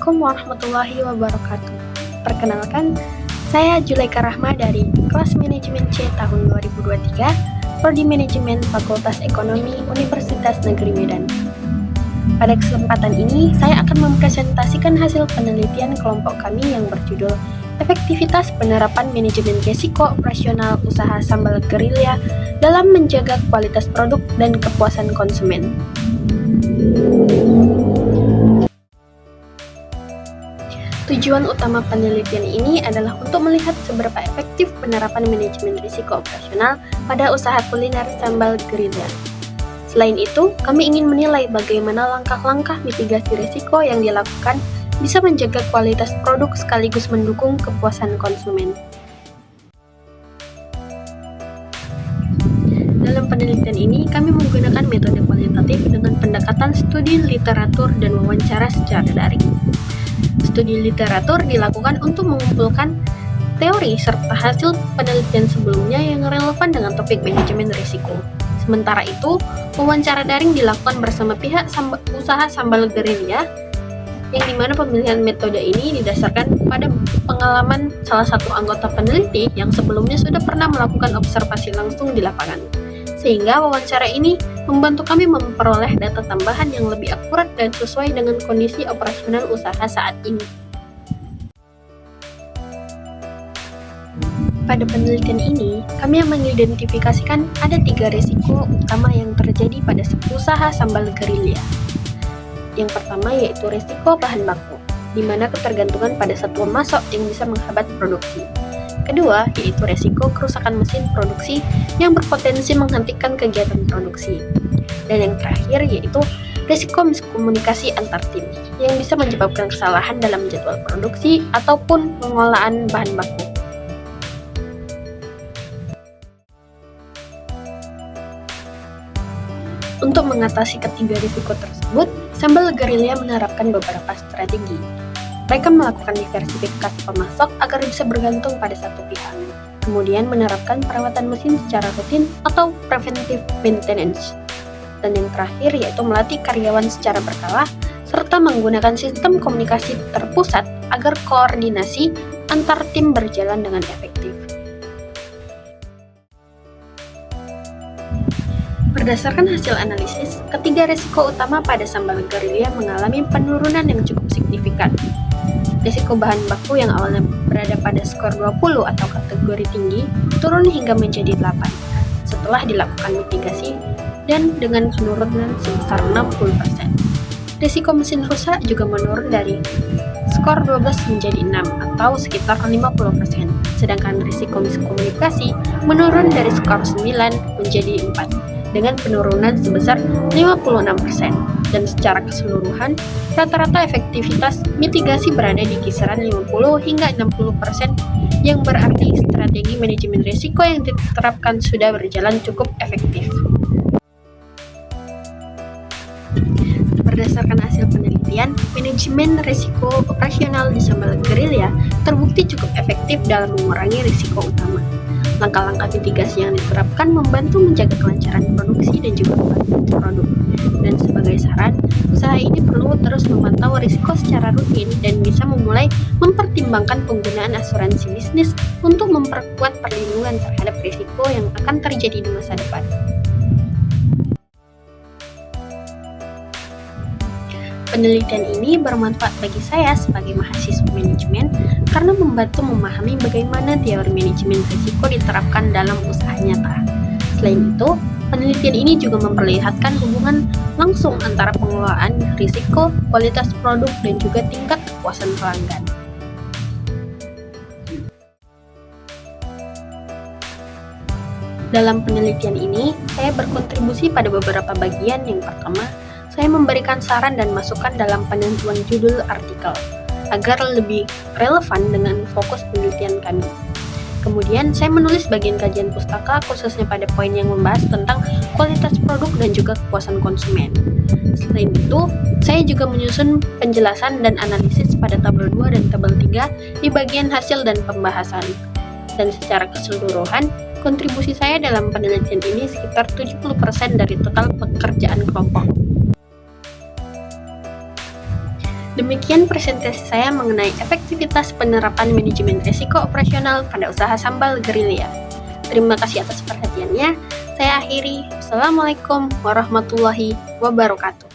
Assalamualaikum warahmatullahi wabarakatuh. Perkenalkan, saya Julaika Rahma dari kelas Manajemen C tahun 2023, Prodi Manajemen Fakultas Ekonomi Universitas Negeri Medan. Pada kesempatan ini, saya akan mempresentasikan hasil penelitian kelompok kami yang berjudul Efektivitas Penerapan Manajemen Risiko Operasional Usaha Sambal Gerilya dalam Menjaga Kualitas Produk dan Kepuasan Konsumen. Tujuan utama penelitian ini adalah untuk melihat seberapa efektif penerapan manajemen risiko operasional pada usaha kuliner sambal gerilya. Selain itu, kami ingin menilai bagaimana langkah-langkah mitigasi risiko yang dilakukan bisa menjaga kualitas produk sekaligus mendukung kepuasan konsumen. Dalam penelitian ini, kami menggunakan metode kualitatif dengan pendekatan studi literatur dan wawancara secara daring. Studi literatur dilakukan untuk mengumpulkan teori serta hasil penelitian sebelumnya yang relevan dengan topik manajemen risiko. Sementara itu, wawancara daring dilakukan bersama pihak usaha sambal gerilya, yang dimana pemilihan metode ini didasarkan pada pengalaman salah satu anggota peneliti yang sebelumnya sudah pernah melakukan observasi langsung di lapangan. Sehingga wawancara ini membantu kami memperoleh data tambahan yang lebih akurat dan sesuai dengan kondisi operasional usaha saat ini. Pada penelitian ini, kami mengidentifikasikan ada 3 risiko utama yang terjadi pada usaha sambal gerilya. Yang pertama yaitu risiko bahan baku, di mana ketergantungan pada satuan masok yang bisa menghambat produksi. Kedua, yaitu risiko kerusakan mesin produksi yang berpotensi menghentikan kegiatan produksi. Dan yang terakhir yaitu risiko miskomunikasi antar tim yang bisa menyebabkan kesalahan dalam jadwal produksi ataupun pengolahan bahan baku. Untuk mengatasi ketiga risiko tersebut, sambal gerilya menerapkan beberapa strategi. Mereka melakukan diversifikasi pemasok agar bisa bergantung pada satu pihak. Kemudian menerapkan perawatan mesin secara rutin atau preventive maintenance. Dan yang terakhir yaitu melatih karyawan secara berkala, serta menggunakan sistem komunikasi terpusat agar koordinasi antar tim berjalan dengan efektif. Berdasarkan hasil analisis, ketiga risiko utama pada sambal gerilya mengalami penurunan yang cukup signifikan. Risiko bahan baku yang awalnya berada pada skor 20 atau kategori tinggi turun hingga menjadi 8 setelah dilakukan mitigasi dan dengan penurunan sebesar 60%. Risiko mesin rusak juga menurun dari skor 12 menjadi 6 atau sekitar 50%, sedangkan risiko miskomunikasi menurun dari skor 9 menjadi 4 dengan penurunan sebesar 56%. Dan secara keseluruhan, rata-rata efektivitas mitigasi berada di kisaran 50 hingga 60%, yang berarti strategi manajemen risiko yang diterapkan sudah berjalan cukup efektif. Berdasarkan hasil penelitian, manajemen risiko operasional di sambal gerilya terbukti cukup efektif dalam mengurangi risiko utama. Langkah-langkah mitigasi yang diterapkan membantu menjaga kelancaran produksi dan juga kualitas produk. Dan sebagai saran, usaha ini perlu terus memantau risiko secara rutin dan bisa memulai mempertimbangkan penggunaan asuransi bisnis untuk memperkuat perlindungan terhadap risiko yang akan terjadi di masa depan. Penelitian ini bermanfaat bagi saya sebagai mahasiswa manajemen karena membantu memahami bagaimana teori manajemen risiko diterapkan dalam usaha nyata. Selain itu, penelitian ini juga memperlihatkan hubungan langsung antara pengelolaan risiko, kualitas produk, dan juga tingkat kepuasan pelanggan. Dalam penelitian ini, saya berkontribusi pada beberapa bagian. Yang pertama, saya memberikan saran dan masukan dalam penentuan judul artikel agar lebih relevan dengan fokus penelitian kami. Kemudian, saya menulis bagian kajian pustaka khususnya pada poin yang membahas tentang kualitas produk dan juga kepuasan konsumen. Selain itu, saya juga menyusun penjelasan dan analisis pada tabel 2 dan tabel 3 di bagian hasil dan pembahasan. Dan secara keseluruhan, kontribusi saya dalam penelitian ini sekitar 70% dari total pekerjaan kelompok. Demikian presentasi saya mengenai efektivitas penerapan manajemen risiko operasional pada usaha sambal gerilya. Terima kasih atas perhatiannya. Saya akhiri. Wassalamualaikum warahmatullahi wabarakatuh.